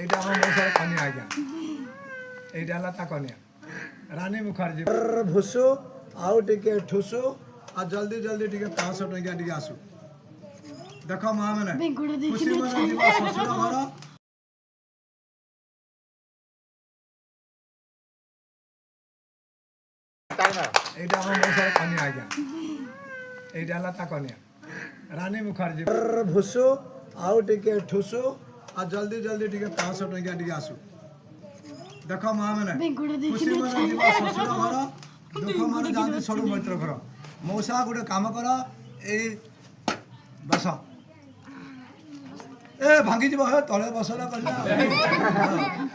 এইটা আমার মশার কনিয়া আজ্ঞা এইটা হল তা কনিয়া রানী মুখার্জি ভুসু আউ টিকে ঠুসু আর জলদি জলদি টিকে 500 টঙ্কিয়া টিকে আসু দেখ মা মানে খুশি মনে ଯିବା ଶ୍ୱଶୁର ଘର এইটা আমার মশার কনিয়া আজ্ঞা এইটা হল তা কনিয়া রানী মুখার্জি ভুসু আউ টিকে ঠুসু আর জলদি জলদি টিকে 500 টঙ্কিয়া টিকে আসু দেখ মা মানে খুশি মনে ଯିବା ଶ୍ୱଶୁର ଘର দুঃখ মনে যাতে সরু মৈত্র ঘর মৌসা গোটে কাম কর এই বস এ ভাঙ্গি যাব হে তলে বস না কইলা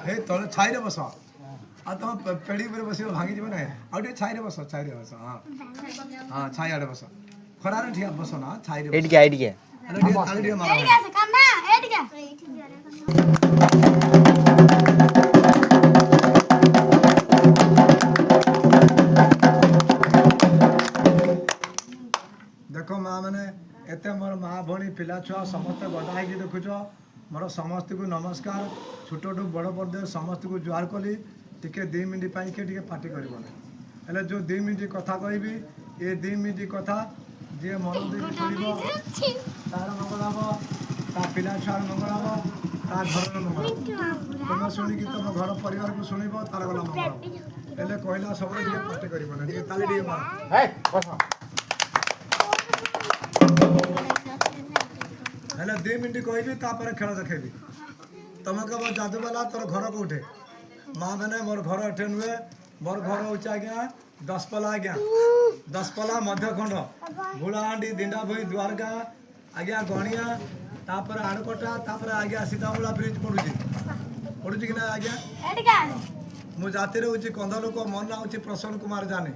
হে তলে ছাইরে বস আর তুমি পেড়ি উপরে বসিব ভাঙ্গি যাব না আর টিকে ছাইরে বস হ্যাঁ হ্যাঁ ছাই আড়ে বস খরারে ঠিক বস না ছাইরে এদিকে এদিকে আরে টিকে তালি টিকে মারা এদিকে আছে কান্না এদিকে देख माँ मैंने एत मोर माँ भणी पिला छुआ समस्त गदा हो देखुच मोर समस्त को नमस्कार छोटू बड़ पर्दे समस्त को जुआर कली टिके 2 मिनट के पार्टी कर जो 2 मिनट कथा कहि ये 2 मिनट कथा जी मन देवी शुण तार मंगल हम ता पिला छुआर मंगल हम ता घर मंगल तुम शुणिक तुम घर परिवार को शुण तार गला मंगल हेल्ले कहला सब पार्टी कर हेल्ले 2 मिनट कहबी तापर खेल देखेबी तुम कब जादूवाला तोर घर कौटे माँ मैंने मोर घर एठे नुहे मोर घर हूँ आज्ञा 10 पला आज्ञा 10 पला मध्यखंड गुलाहांडी दिंडा भई द्वारका आज्ञा गणिया तापर आड़कटा तापर आज्ञा सीतामुला ब्रिज पड़ुची कि ना आज्ञा मु जाति हूँ कंध लोक मो ना हूँ प्रसन्न कुमार जानी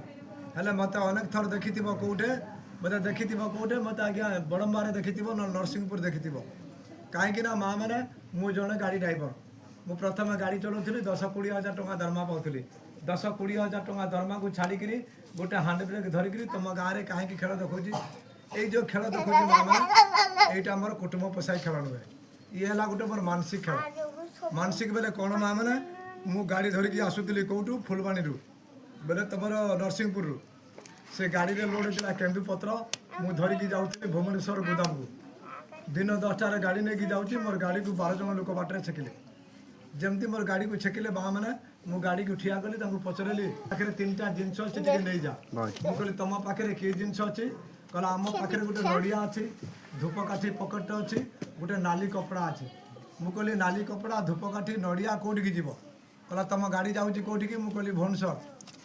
हेल्ले मत अनेक थर देखी कौटे मत देखी कौटे मत आज्ञा बड़म्बार देखी नरसिंहपुर देखी कहीं माँ मैंने मु जड़े गाड़ी ड्राइवर मु प्रथम गाड़ी चलाऊली 10-20 हजार टका दरमा पाऊली 10-20 हजार टका दरमा को छाड़िक गोटे हांड ब्रेक धरिक तुम गाँव में कहीं खेल देखी ये जो खेल देखी माँ मैंने यहाँ मोर कुटुंब पोसाई खेल नुहे ये है गोटे मोर मानसिक खेल मानसिक बेले कौन माँ मैंने मु गाड़ी धरिकी आसुली कौटू फुलबाणी बेले तुम नरसिंहपुर से गाड़ी में लोड होता केन्दुपत्र मु धरिकी जाऊँगी भुवनेश्वर गोदाम को दिन 10टार गाड़ी नहीं जाऊँगी मोर गाड़ी को 12 जन लोक बाटर छेकिले जमती मोर गाड़ी को छेकिले बा मैंने मु गाड़ी को ठिया कली पचरली पाखे 3टा जिनस अच्छे नहीं जा मुझे तुम पाखे किए जिनस अच्छी कहला आम पाखे गोटे नड़िया अच्छी धूपकाठी पकेट अच्छी गोटे नाली कपड़ा अच्छी मुझे नाली कपड़ा धूपकाठी नड़िया कौटिकी जीव कहला तुम गाड़ी जाऊँगी कौटिकी मुझे भुवनेश्वर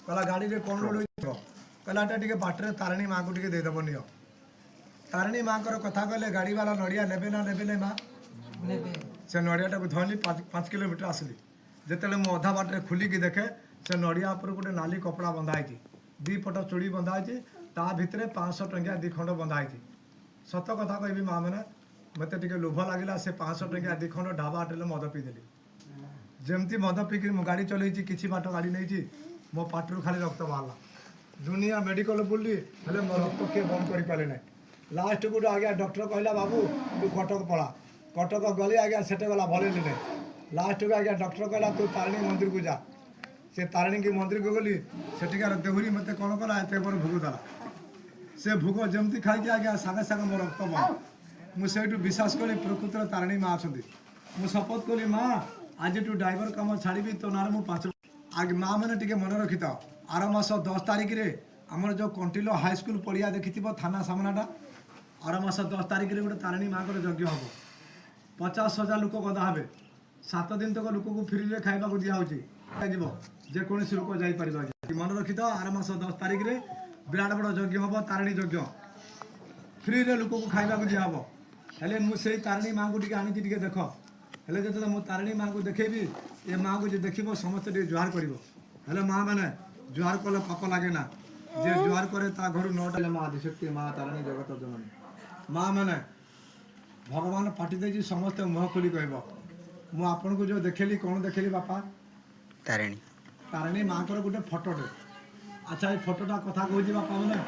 कहला गाड़ी में कौन लोड कहला टे बाटर तारिणी माँ को देदेव नियो तारिणी माँ को कथा कहले गाड़ी वाला नड़िया नेबे ना नेबे माँ से नड़िया टाक धरली 5 किलोमीटर आसली जिते मुझे अधा बाटर खुलिकी देखे से नड़िया उपर गोटे नाली कपड़ा बंधाई 2 पट चूड़ी बंधाई ता भितर 500 टंकिया 2 खंड बंधाई सत कथा कहबी माँ मैंने मत लोभ लगे से 500 टंकिया 2 खंड ढाबा होटेल मद पीदेली जमती मद पीक गाड़ी चलई किसी बाट गाड़ी नहीं मो पाटरू खाली रक्त बाहर दुनिया मेडिकल बुल्ली हेले मो रक्त किए बंद कर पारे ना लास्ट को आज्ञा डॉक्टर कहला बाबू तू कटक पड़ा कटक गली आज्ञा सेटे गला भले नहीं लास्ट को आज्ञा डॉक्टर कहला तू तारिणी मंदिर को जा से तारिणी की मंदिर को गली सेठिकार देहुरी मत कौन कला एत भोग देला से भोग जमती खाई आज्ञा सागे सागे मो रक्त बंद मुझे विश्वास कली प्रकृत तारिणी माँ अच्छा मुझे शपथ कली माँ आज तू ड्राइवर कम छाड़ी तो ना मु 5 आगे माँ मैंने टे मन रखी था आर मास 10 तारिख रे आमर जो कंटिलो हाईस्कल पड़िया देखी थाना सामनाटा आर मास 10 तारिख रे गोटे तारिणी माँ को यज्ञ हम 50,000 लोक गदा हे 7 दिन तक लोक को फ्री में खाइबा को दिया जेकोसी लोक जापर मन रखी था आर मास 10 तारिख रे विराट बड़ यज्ञ हम तारिणी यज्ञ फ्री रे लोक को खाइबा को दिया हेले मुझे तारिणी माँ को आनी देख हेले जो मु तारिणी माँ को देखेबी ये माँ को जो देख समस्त जुहार कर माँ मैंने जुहार कले पाप लगे ना जे जुहार करे ता घर 9टा माँ आदिशक्ति माँ तारिणी जगत जननी माँ मैंने भगवान पाटी दे समस्त मुह खोली कह मुझे को जो देखेली कौन देखेली बापा तारिणी तारिणी माँ को गोटे फोटोटे अच्छा ये फोटोटा कथा कहूँ बापा मैंने